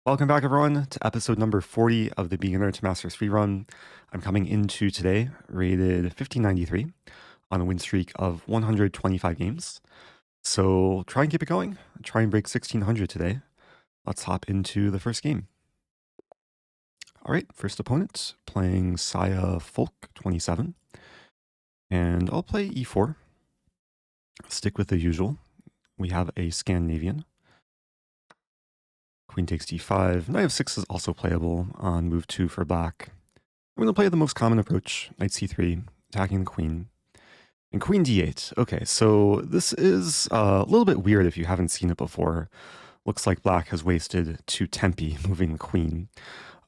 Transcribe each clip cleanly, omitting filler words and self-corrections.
Welcome back, everyone, to episode number 40 of the Beginner to Master Speedrun. I'm coming into today rated 1593 on a win streak of 125 games. So try and keep it going. Try and break 1600 today. Let's hop into the first game. All right, first opponent playing Saya Folk 27. And I'll play e4. Stick with the usual. We have a Scandinavian. Queen takes d5. Knight of 6 is also playable on move 2 for black. I'm going to play the most common approach, knight c3, attacking the queen. And queen d8. Okay, so this is a little bit weird if you haven't seen it before. Looks like black has wasted 2 tempi moving the queen.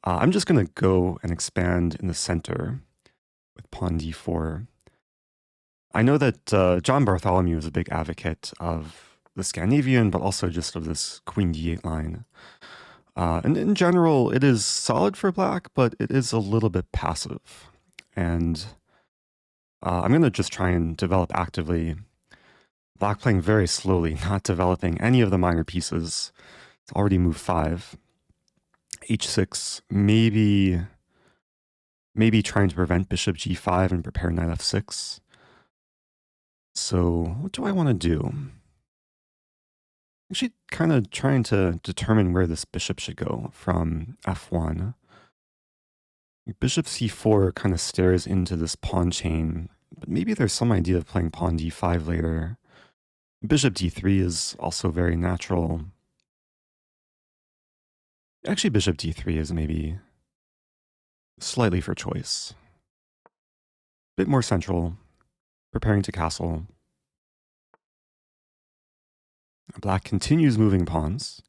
I'm just going to go and expand in the center with pawn d4. I know that John Bartholomew is a big advocate of the Scandinavian, but also just of this queen d8 line. And in general, it is solid for black, but it is a little bit passive. And I'm going to just try and develop actively. Black playing very slowly, not developing any of the minor pieces. It's already moved 5. h6, maybe trying to prevent bishop g5 and prepare knight f6. So what do I want to do? Actually, kind of trying to determine where this bishop should go from f1. Bishop c4 kind of stares into this pawn chain, but maybe there's some idea of playing pawn d5 later. Bishop d3 is also very natural. Actually, bishop d3 is maybe slightly for choice. Bit more central, preparing to castle. Black continues moving pawns,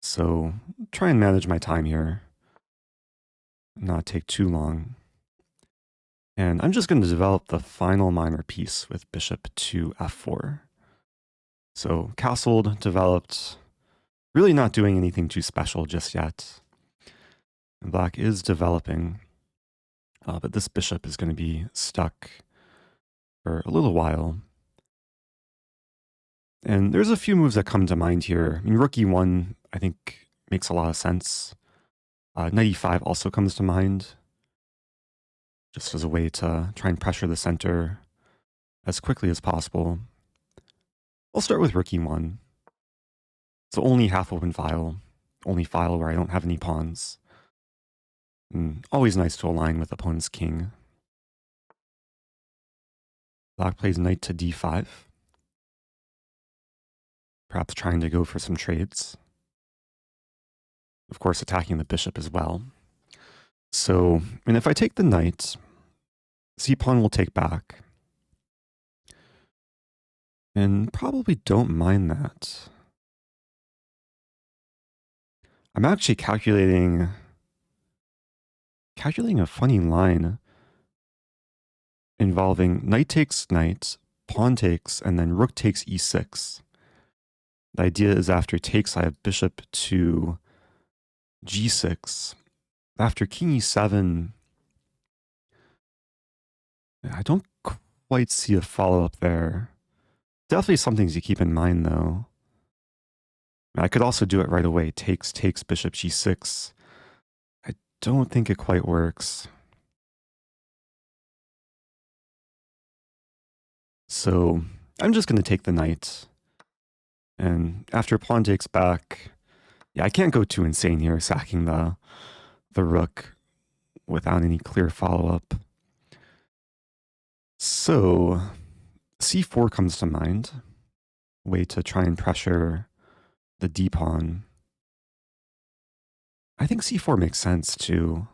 so try and manage my time here, not take too long. And I'm just going to develop the final minor piece with bishop to f4. So castled, developed, really not doing anything too special just yet. And black is developing, but this bishop is going to be stuck for a little while. And there's a few moves that come to mind here. I mean, rook e1, I think, makes a lot of sense. Knight e5 also comes to mind, just as a way to try and pressure the center as quickly as possible. I'll start with rook e1. It's the only half-open file, only file where I don't have any pawns. And always nice to align with opponent's king. Black plays knight to d5. Perhaps trying to go for some trades. Of course, attacking the bishop as well. So, and if I take the knight, c-pawn will take back. And probably don't mind that. I'm actually calculating a funny line involving knight takes knight, pawn takes, and then rook takes e6. The idea is after takes, I have bishop to g6. After king e7, I don't quite see a follow-up there. Definitely some things you keep in mind, though. I could also do it right away. Takes bishop g6. I don't think it quite works. So I'm just going to take the knight. And after pawn takes back, yeah, I can't go too insane here, sacking the rook without any clear follow-up. So c4 comes to mind. Way to try and pressure the d-pawn. I think c4 makes sense too.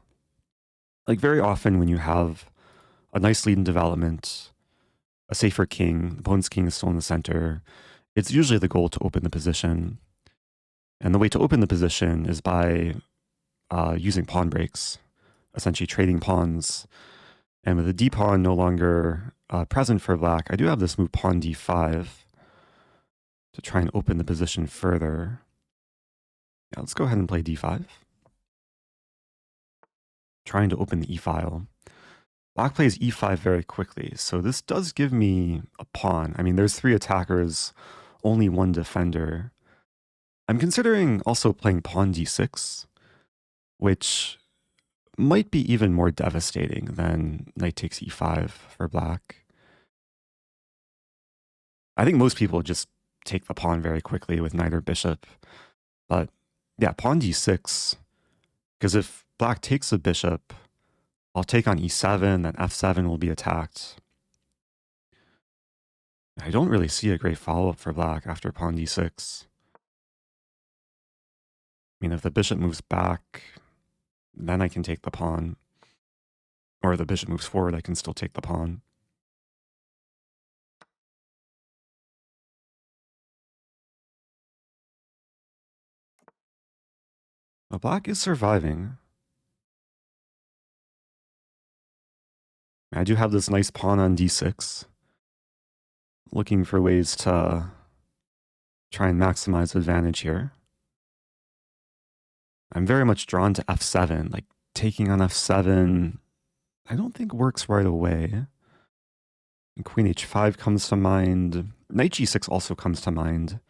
Like very often when you have a nice lead in development, a safer king, the opponent's king is still in the center, it's usually the goal to open the position. And the way to open the position is by using pawn breaks, essentially trading pawns. And with the d-pawn no longer present for black, I do have this move pawn d5 to try and open the position further. Yeah, let's go ahead and play d5. Trying to open the e-file. Black plays e5 very quickly, so this does give me a pawn. I mean, there's 3 attackers, only 1 defender. I'm considering also playing pawn d6, which might be even more devastating than knight takes e5 for black. I think most people just take the pawn very quickly with knight or bishop. But yeah, pawn d6, because if black takes the bishop, I'll take on e7, then f7 will be attacked. I don't really see a great follow-up for black after pawn d6. I mean, if the bishop moves back, then I can take the pawn. Or if the bishop moves forward, I can still take the pawn. But black is surviving. I do have this nice pawn on d6. Looking for ways to try and maximize advantage here. I'm very much drawn to f7. Like, taking on f7, I don't think works right away. And queen h5 comes to mind. Knight g6 also comes to mind.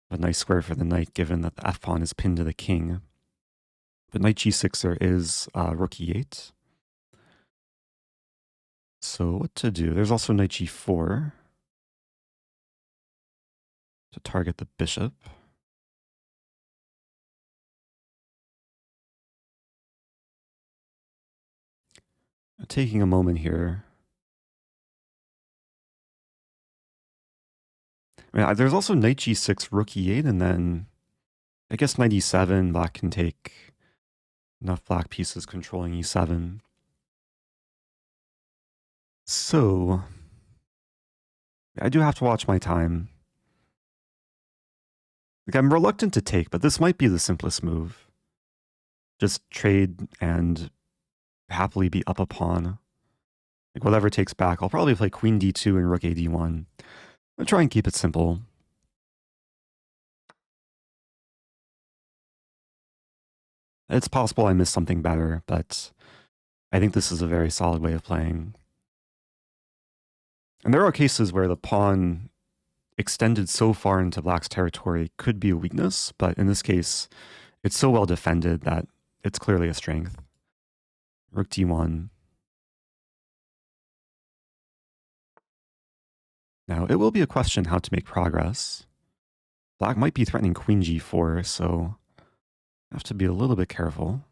A nice square for the knight, given that the f-pawn is pinned to the king. But knight g6 there is rook e8. So what to do? There's also knight g4 to target the bishop. Taking a moment here. I mean, there's also knight g6, rook e8, and then I guess knight e7, black can take enough black pieces controlling e7. So I do have to watch my time. Like, I'm reluctant to take, but this might be the simplest move. Just trade and happily be up a pawn. Like, whatever takes back. I'll probably play queen d2 and rook a d1. I'll try and keep it simple. It's possible I missed something better, but I think this is a very solid way of playing. And there are cases where the pawn extended so far into black's territory could be a weakness, but in this case, it's so well defended that it's clearly a strength. Rook d1. Now, it will be a question how to make progress. Black might be threatening queen g4, so I have to be a little bit careful.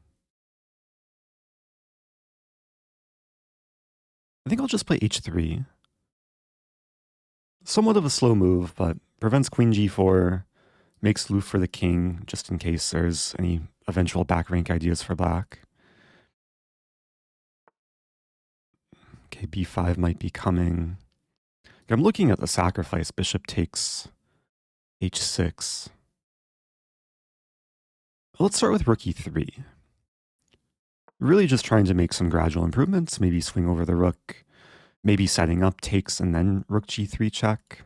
I think I'll just play h3. Somewhat of a slow move, but prevents queen g4, makes loof for the king, just in case there's any eventual back rank ideas for black. Okay, b5 might be coming. I'm looking at the sacrifice. Bishop takes h6. Let's start with rook e3. Really just trying to make some gradual improvements, maybe swing over the rook, maybe setting up takes and then rook g3 check.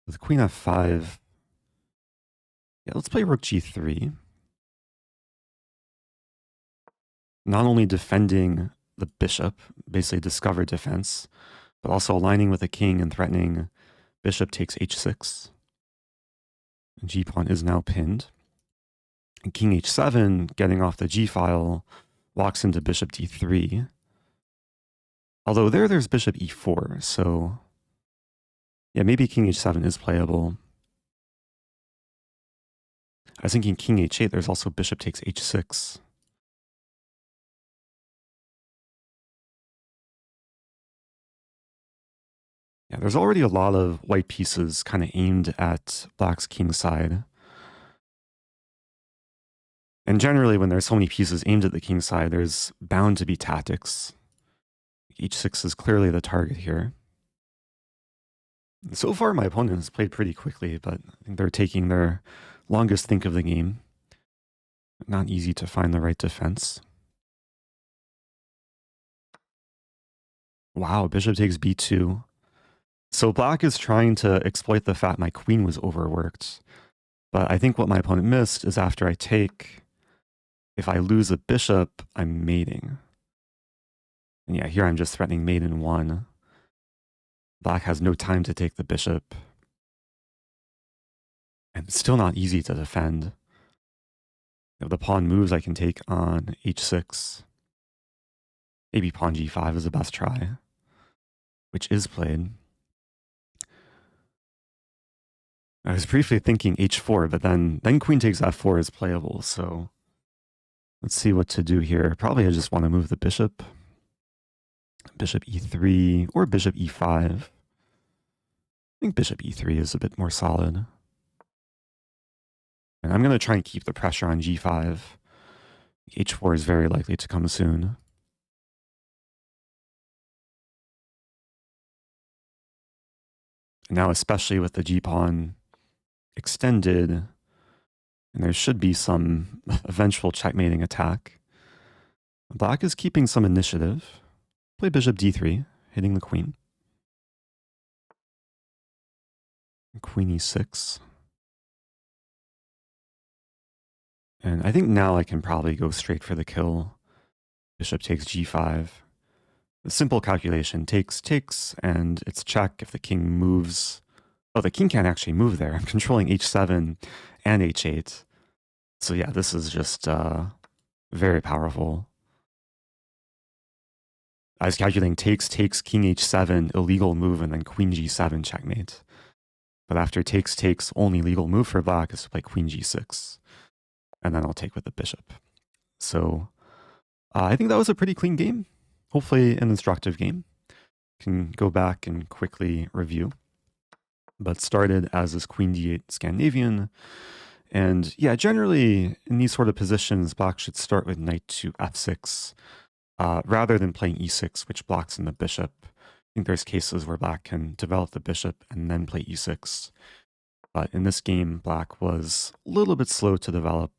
With queen f5, yeah, let's play rook g3. Not only defending the bishop, basically discovered defense, but also aligning with the king and threatening bishop takes h6. G-pawn is now pinned. And king h7, getting off the g-file, walks into bishop d3. Although there's bishop e4, so yeah, maybe king h7 is playable. I was thinking king h8, there's also bishop takes h6. Yeah, there's already a lot of white pieces kind of aimed at black's king side. And generally, when there's so many pieces aimed at the king side, there's bound to be tactics. h6 is clearly the target here. So far, my opponent has played pretty quickly, but I think they're taking their longest think of the game. Not easy to find the right defense. Wow, bishop takes b2. So black is trying to exploit the fact my queen was overworked. But I think what my opponent missed is after I take, if I lose a bishop, I'm mating. And yeah, here I'm just threatening mate in 1. Black has no time to take the bishop. And it's still not easy to defend. If the pawn moves, I can take on h6. Maybe pawn g5 is the best try, which is played. I was briefly thinking h4, but then queen takes f4 is playable, so let's see what to do here. Probably I just want to move the bishop. Bishop e3 or bishop e5. I think bishop e3 is a bit more solid. And I'm going to try and keep the pressure on g5. h4 is very likely to come soon. And now, especially with the g-pawn extended, and there should be some eventual checkmating attack. Black is keeping some initiative. Play bishop d3, hitting the queen. Queen e6. And I think now I can probably go straight for the kill. Bishop takes g5. The simple calculation takes, and it's check if the king moves. Oh, the king can't actually move there. I'm controlling h7 and h8. So yeah, this is just very powerful. I was calculating takes, king h7, illegal move, and then queen g7 checkmate. But after takes, only legal move for black is to play queen g6. And then I'll take with the bishop. So I think that was a pretty clean game. Hopefully an instructive game. Can go back and quickly review. But started as this queen d8 Scandinavian. And yeah, generally in these sort of positions, black should start with knight to f6 rather than playing e6, which blocks in the bishop. I think there's cases where black can develop the bishop and then play e6. But in this game, black was a little bit slow to develop,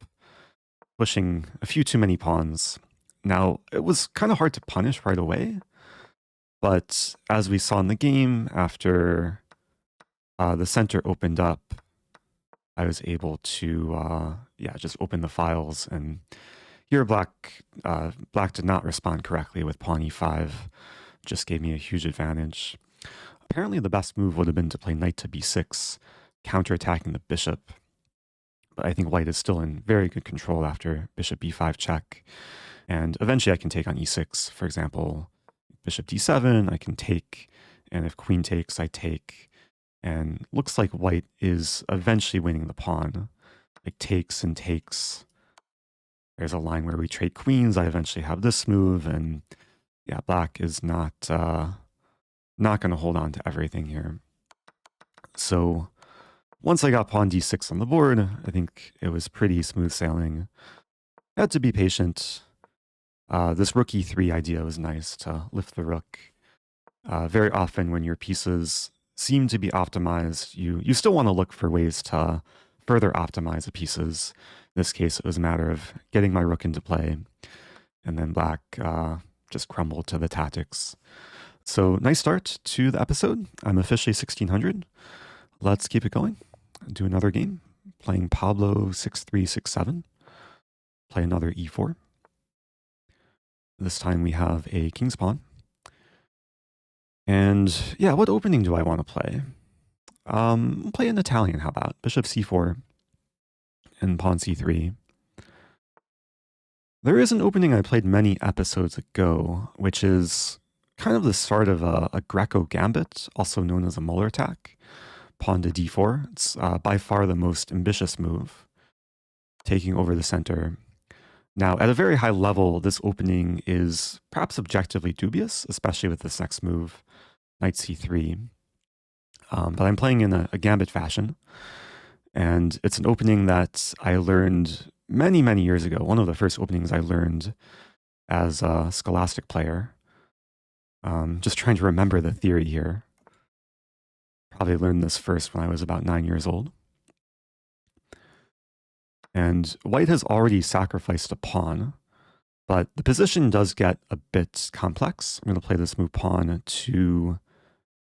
pushing a few too many pawns. Now, it was kind of hard to punish right away, but as we saw in the game, after the center opened up, I was able to, just open the files. And here, black did not respond correctly with pawn e5, just gave me a huge advantage. Apparently, the best move would have been to play knight to b6, counterattacking the bishop. But I think white is still in very good control after bishop b5 check. And eventually I can take on e6, for example, bishop d7, I can take, and if queen takes, I take. And looks like white is eventually winning the pawn. Like takes and takes. There's a line where we trade queens, I eventually have this move, and yeah, black is not going to hold on to everything here. So once I got pawn d6 on the board, I think it was pretty smooth sailing. I had to be patient. This rook e3 idea was nice to lift the rook. Very often when your pieces seem to be optimized, you still want to look for ways to further optimize the pieces. In this case, it was a matter of getting my rook into play, and then black just crumbled to the tactics. So nice start to the episode. I'm officially 1600. Let's keep it going. Do another game. Playing Pablo 6-3-6-7. Play another e4. This time we have a king's pawn. And yeah, what opening do I want to play? Play an Italian, how about? Bishop c4 and pawn c3. There is an opening I played many episodes ago, which is kind of the start of a Greco Gambit, also known as a Muller attack. Pawn to d4. It's by far the most ambitious move, taking over the center. Now, at a very high level, this opening is perhaps objectively dubious, especially with this next move, knight c3. But I'm playing in a gambit fashion, and it's an opening that I learned many, many years ago. One of the first openings I learned as a scholastic player. Just trying to remember the theory here. Probably learned this first when I was about 9 years old. And white has already sacrificed a pawn, but the position does get a bit complex. I'm going to play this move pawn to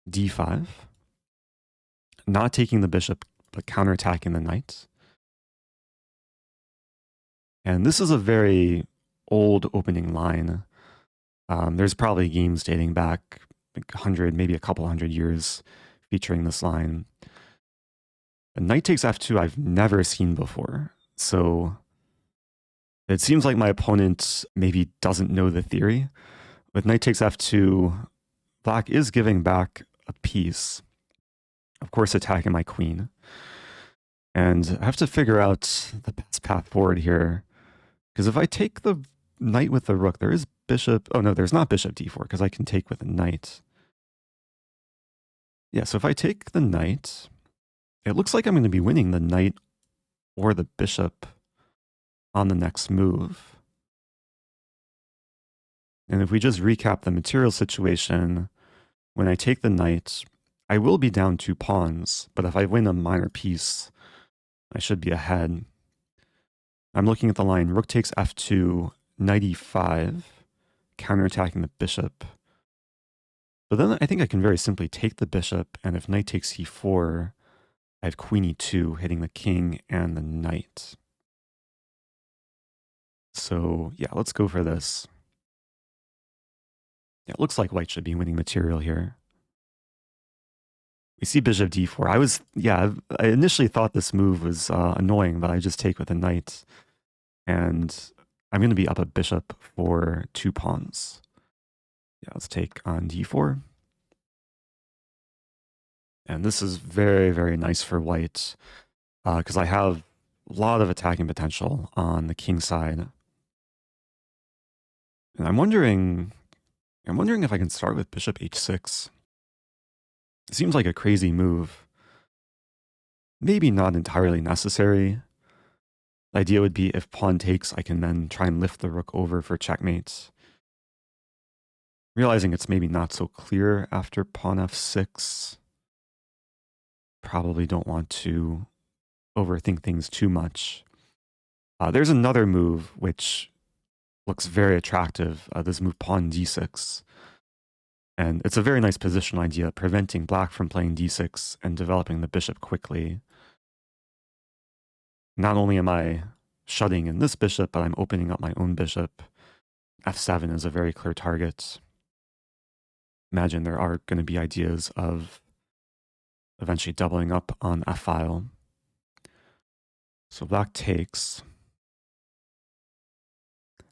d5. Not taking the bishop, but counterattacking the knight. And this is a very old opening line. There's probably games dating back like 100, maybe a couple hundred years featuring this line. And knight takes f2 I've never seen before. So it seems like my opponent maybe doesn't know the theory. With knight takes f2, black is giving back a piece. Of course, attacking my queen. And I have to figure out the best path forward here. Because if I take the knight with the rook, there is bishop. Oh, no, there's not bishop d4 because I can take with a knight. Yeah, so if I take the knight, it looks like I'm going to be winning the knight or the bishop on the next move. And if we just recap the material situation, when I take the knight, I will be down 2 pawns, but if I win a minor piece, I should be ahead. I'm looking at the line, rook takes f2, knight e5, counterattacking the bishop. But then I think I can very simply take the bishop, and if knight takes e4, I have queen e2 hitting the king and the knight. So yeah, let's go for this. Yeah, it looks like white should be winning material here. We see bishop d4. I initially thought this move was annoying, but I just take with a knight. And I'm going to be up a bishop for 2 pawns. Yeah, let's take on d4. And this is very, very nice for white, because I have a lot of attacking potential on the king side. And I'm wondering if I can start with bishop h6. It seems like a crazy move. Maybe not entirely necessary. The idea would be if pawn takes, I can then try and lift the rook over for checkmate. Realizing it's maybe not so clear after pawn f6. Probably don't want to overthink things too much. There's another move which looks very attractive, this move pawn d6. And it's a very nice positional idea, preventing black from playing d6 and developing the bishop quickly. Not only am I shutting in this bishop, but I'm opening up my own bishop. f7 is a very clear target. Imagine there are going to be ideas of eventually doubling up on f-file. So black takes.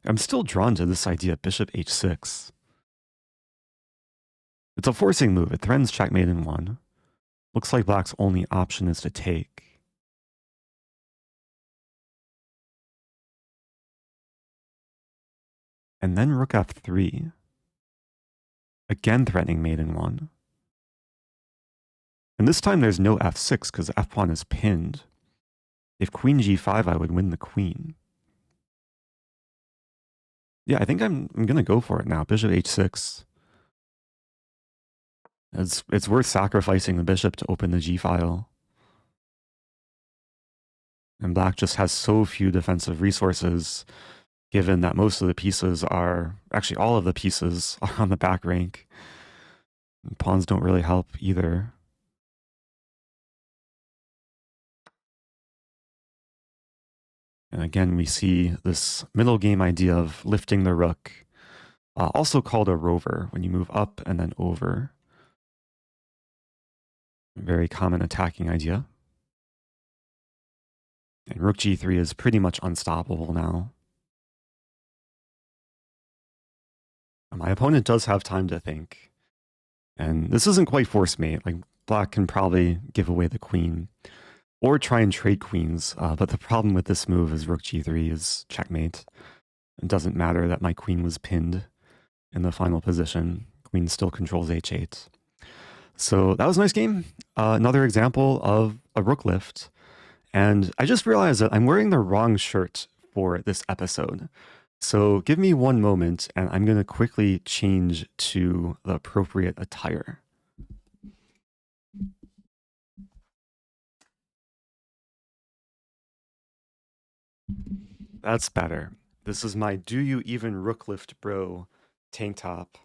I'm still drawn to this idea, bishop h6. It's a forcing move. It threatens checkmate in 1. Looks like black's only option is to take. And then rook f3. Again threatening mate in 1. And this time there's no f6 because f-pawn is pinned. If queen g5, I would win the queen. Yeah, I think I'm going to go for it now. Bishop h6. It's worth sacrificing the bishop to open the g-file. And black just has so few defensive resources, given that most of the pieces are, actually all of the pieces are on the back rank. And pawns don't really help either. And again, we see this middle game idea of lifting the rook, also called a rover, when you move up and then over. Very common attacking idea. And rook g3 is pretty much unstoppable now. My opponent does have time to think. And this isn't quite force mate. Like, black can probably give away the queen or try and trade queens. But the problem with this move is rook g3 is checkmate. It doesn't matter that my queen was pinned in the final position. Queen still controls h8. So that was a nice game. Another example of a rook lift. And I just realized that I'm wearing the wrong shirt for this episode. So give me one moment and I'm going to quickly change to the appropriate attire. That's better. This is my Do You Even Rook Lift Bro tank top.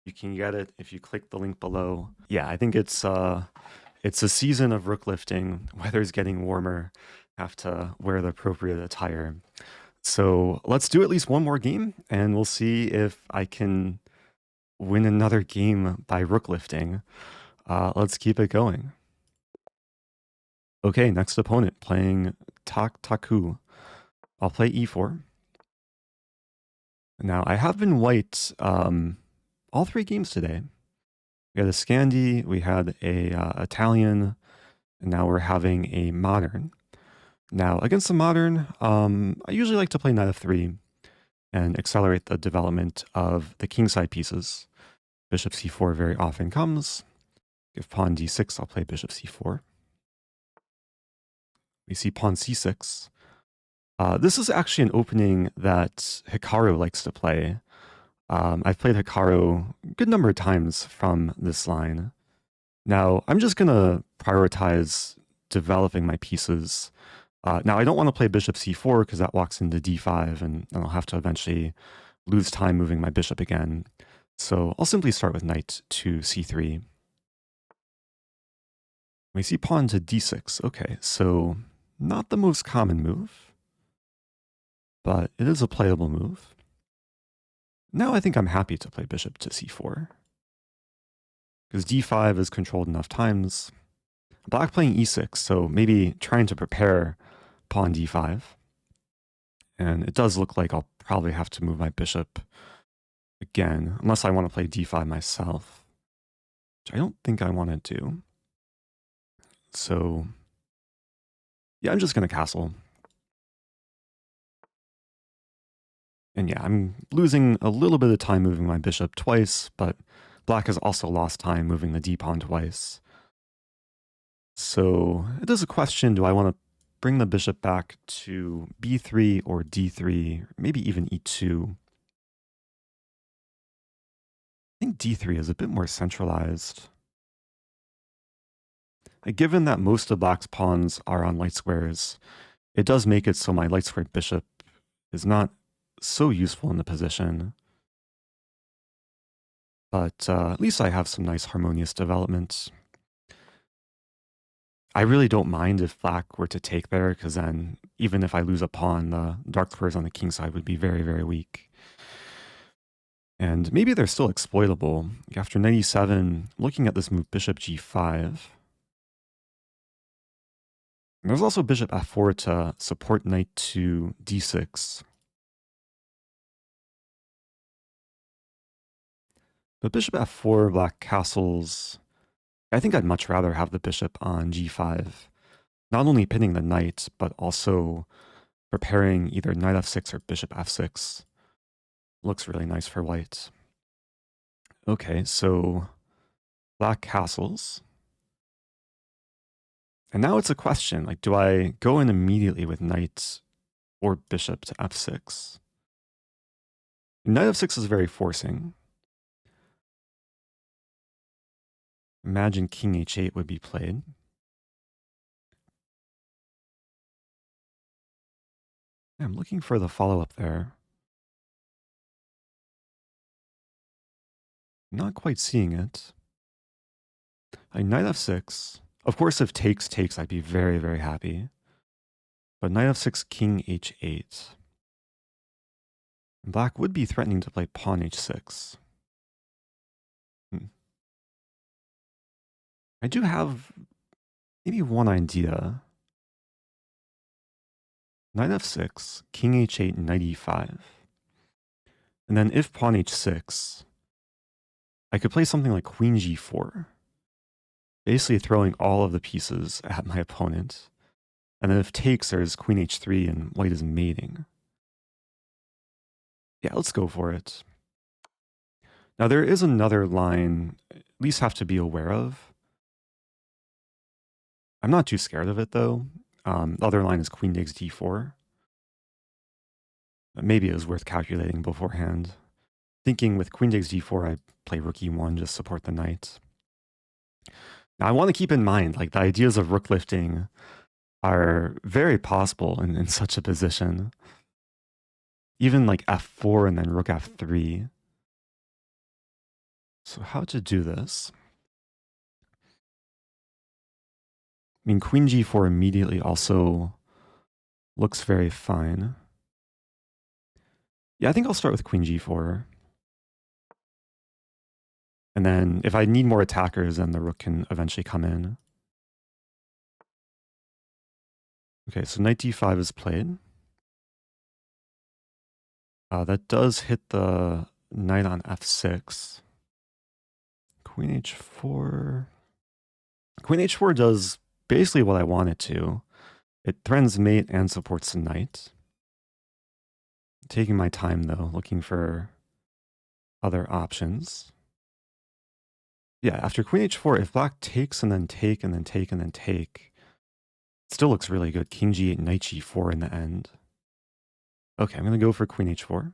You can get it if you click the link below. Yeah, I think it's a season of rook lifting. Weather's getting warmer. Have to wear the appropriate attire. So let's do at least one more game, and we'll see if I can win another game by rook lifting. Let's keep it going. Okay, next opponent playing Taku. I'll play e4. Now, I have been white all 3 games today. We had a Scandi, we had a Italian, and now we're having a modern. Now, against the modern, I usually like to play knight f3 and accelerate the development of the kingside pieces. Bishop c4 very often comes. If pawn d6, I'll play bishop c4. We see pawn c6. This is actually an opening that Hikaru likes to play. I've played Hikaru a good number of times from this line. Now, I'm just going to prioritize developing my pieces. Now, I don't want to play bishop c4 because that walks into d5, and then I'll have to eventually lose time moving my bishop again. So I'll simply start with knight to c3. We see pawn to d6. Okay, so not the most common move, but it is a playable move. Now I think I'm happy to play bishop to c4, because d5 is controlled enough times. Black playing e6, so maybe trying to prepare pawn d5. And it does look like I'll probably have to move my bishop again, unless I want to play d5 myself, which I don't think I want to do. So yeah, I'm just going to castle. And yeah, I'm losing a little bit of time moving my bishop twice, but black has also lost time moving the d-pawn twice. So it is a question, do I want to bring the bishop back to b3 or d3, maybe even e2? I think d3 is a bit more centralized. Given that most of black's pawns are on light squares, it does make it so my light squared bishop is not so useful in the position. But at least I have some nice harmonious development. I really don't mind if black were to take there, because then even if I lose a pawn, the dark squares on the king side would be very, very weak. And maybe they're still exploitable. After knight e7, looking at this move bishop g5. And there's also bishop f4 to support knight to d6. But bishop f4, black castles. I think I'd much rather have the bishop on g5. Not only pinning the knight, but also preparing either knight f6 or bishop f6. Looks really nice for white. Okay, so black castles. And now it's a question, like, do I go in immediately with knight or bishop to f6? Knight f6 is very forcing. Imagine king h8 would be played. I'm looking for the follow-up there. Not quite seeing it. Knight f6. Of course, if takes, I'd be very, very happy. But knight f6, king h8. Black would be threatening to play pawn h6. I do have maybe one idea. Knight f6, king h8, knight e5. And then if pawn h6, I could play something like queen g4. Basically throwing all of the pieces at my opponent. And then if takes, there's queen h3 and white is mating. Yeah, let's go for it. Now there is another line at least have to be aware of. I'm not too scared of it though. The other line is queen takes d4. Maybe it was worth calculating beforehand. Thinking with queen takes d4, I play rook e1, just support the knight. Now I want to keep in mind, like, the ideas of rook lifting are very possible in such a position. Even like f4 and then rook f3. So how to do this? I mean, queen g4 immediately also looks very fine. Yeah, I think I'll start with queen g4. And then if I need more attackers, then the rook can eventually come in. Okay, so knight d5 is played. That does hit the knight on f6. Queen h4. Queen h4 does basically what I want it to. It threatens mate and supports the knight. Taking my time though, looking for other options. Yeah, after queen h4, if black takes and then take and then take and then take, it still looks really good. King g8, knight g4 in the end. Okay, I'm going to go for queen h4.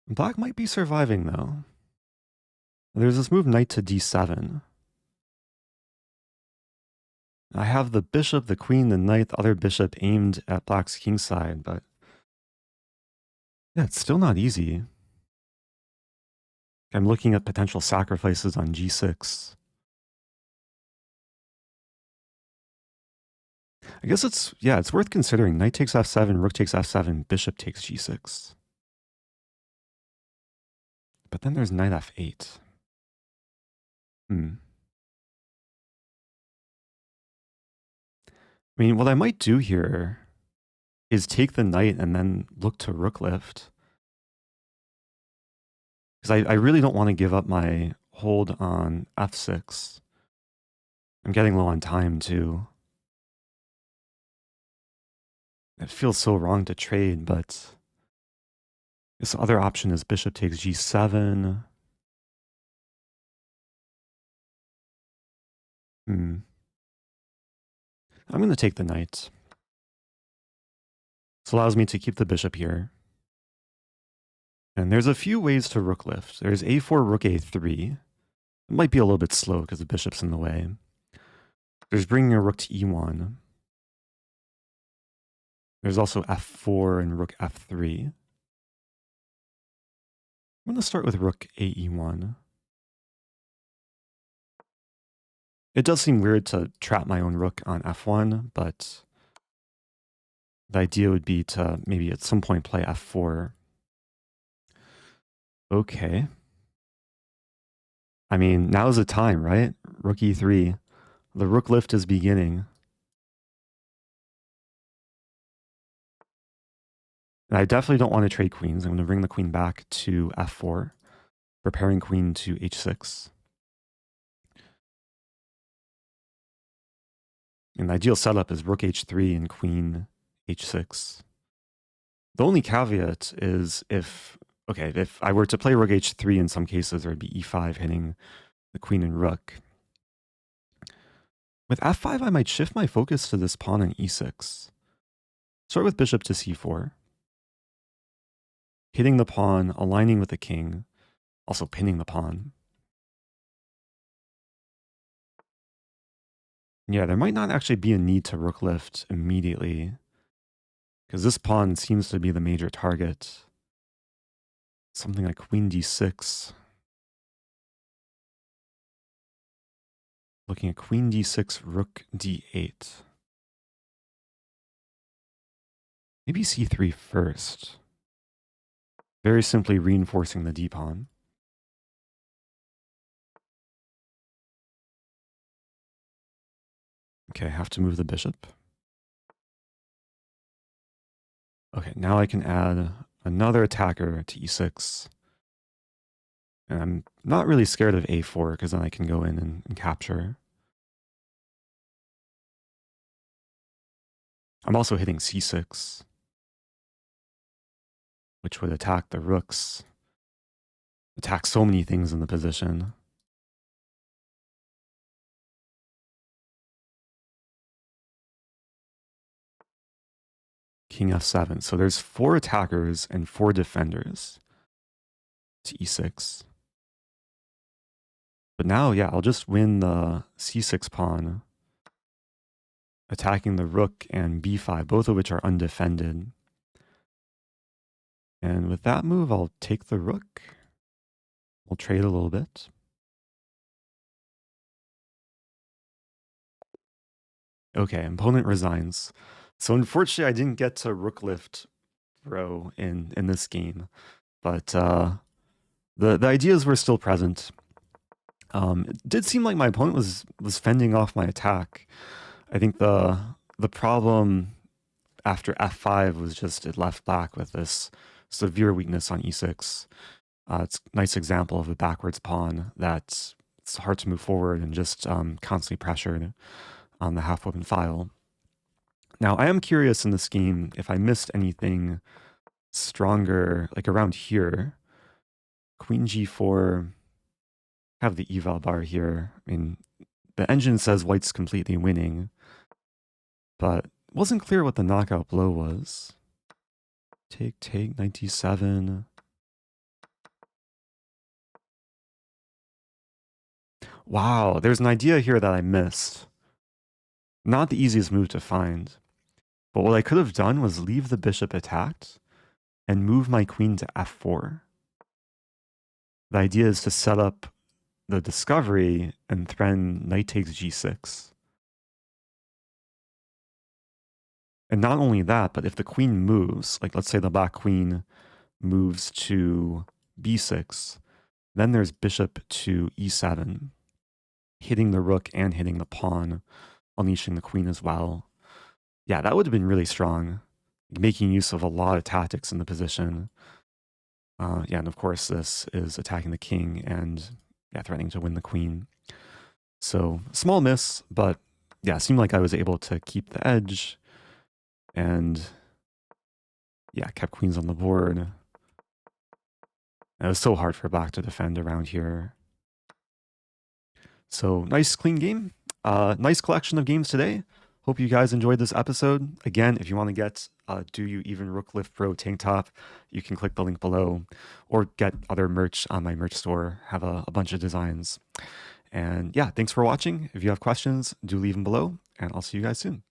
Black might be surviving though. There's this move knight to d7. I have the bishop, the queen, the knight, the other bishop aimed at black's kingside, but yeah, it's still not easy. I'm looking at potential sacrifices on g6. I guess it's worth considering. Knight takes f7, rook takes f7, bishop takes g6. But then there's knight f8. I mean, what I might do here is take the knight and then look to rook lift. Because I really don't want to give up my hold on f6. I'm getting low on time too. It feels so wrong to trade, but this other option is bishop takes g7. I'm going to take the knight. This allows me to keep the bishop here. And there's a few ways to rook lift. There's a4, rook a3. It might be a little bit slow because the bishop's in the way. There's bringing a rook to e1. There's also f4 and rook f3. I'm going to start with rook ae1. It does seem weird to trap my own rook on f1, but the idea would be to maybe at some point play f4. Okay. I mean, now's the time, right? Rook e3. The rook lift is beginning. And I definitely don't want to trade queens. I'm going to bring the queen back to f4, preparing queen to h6. And the ideal setup is rook h3 and queen h6. The only caveat is if I were to play rook h3 in some cases, there would be e5 hitting the queen and rook. With f5, I might shift my focus to this pawn on e6. Start with bishop to c4. Hitting the pawn, aligning with the king, also pinning the pawn. Yeah, there might not actually be a need to rook lift immediately, because this pawn seems to be the major target. Something like queen d6. Looking at queen d6, rook d8. Maybe c3 first. Very simply reinforcing the d-pawn. Okay, I have to move the bishop. Okay, now I can add another attacker to e6. And I'm not really scared of a4 because then I can go in and capture. I'm also hitting c6, which would attack the rooks. Attack so many things in the position. King f7. So there's 4 attackers and 4 defenders to e6. But now, yeah, I'll just win the c6 pawn, attacking the rook and b5, both of which are undefended. And with that move, I'll take the rook. We'll trade a little bit. Okay, opponent resigns. So unfortunately, I didn't get to Rook lift row in this game, but the ideas were still present. It did seem like my opponent was fending off my attack. I think the problem after f5 was just it left black with this severe weakness on e6. It's a nice example of a backwards pawn that's it's hard to move forward and just constantly pressured on the half-open file. Now, I am curious in this game if I missed anything stronger, like around here. Queen g4, have the eval bar here. I mean, the engine says white's completely winning, but it wasn't clear what the knockout blow was. Take, 97. Wow, there's an idea here that I missed. Not the easiest move to find. But what I could have done was leave the bishop attacked and move my queen to f4. The idea is to set up the discovery and then knight takes g6. And not only that, but if the queen moves, like let's say the black queen moves to b6, then there's bishop to e7, hitting the rook and hitting the pawn, unleashing the queen as well. Yeah, that would have been really strong, making use of a lot of tactics in the position. Yeah, and of course this is attacking the king and yeah, threatening to win the queen. So small miss, but yeah, it seemed like I was able to keep the edge and yeah, kept queens on the board. And it was so hard for black to defend around here. So nice, clean game. Nice collection of games today. Hope you guys enjoyed this episode. Again, if you want to get Do You Even Rook Lift Pro tank top, you can click the link below or get other merch on my merch store. Have a bunch of designs. And yeah, thanks for watching. If you have questions, do leave them below, and I'll see you guys soon.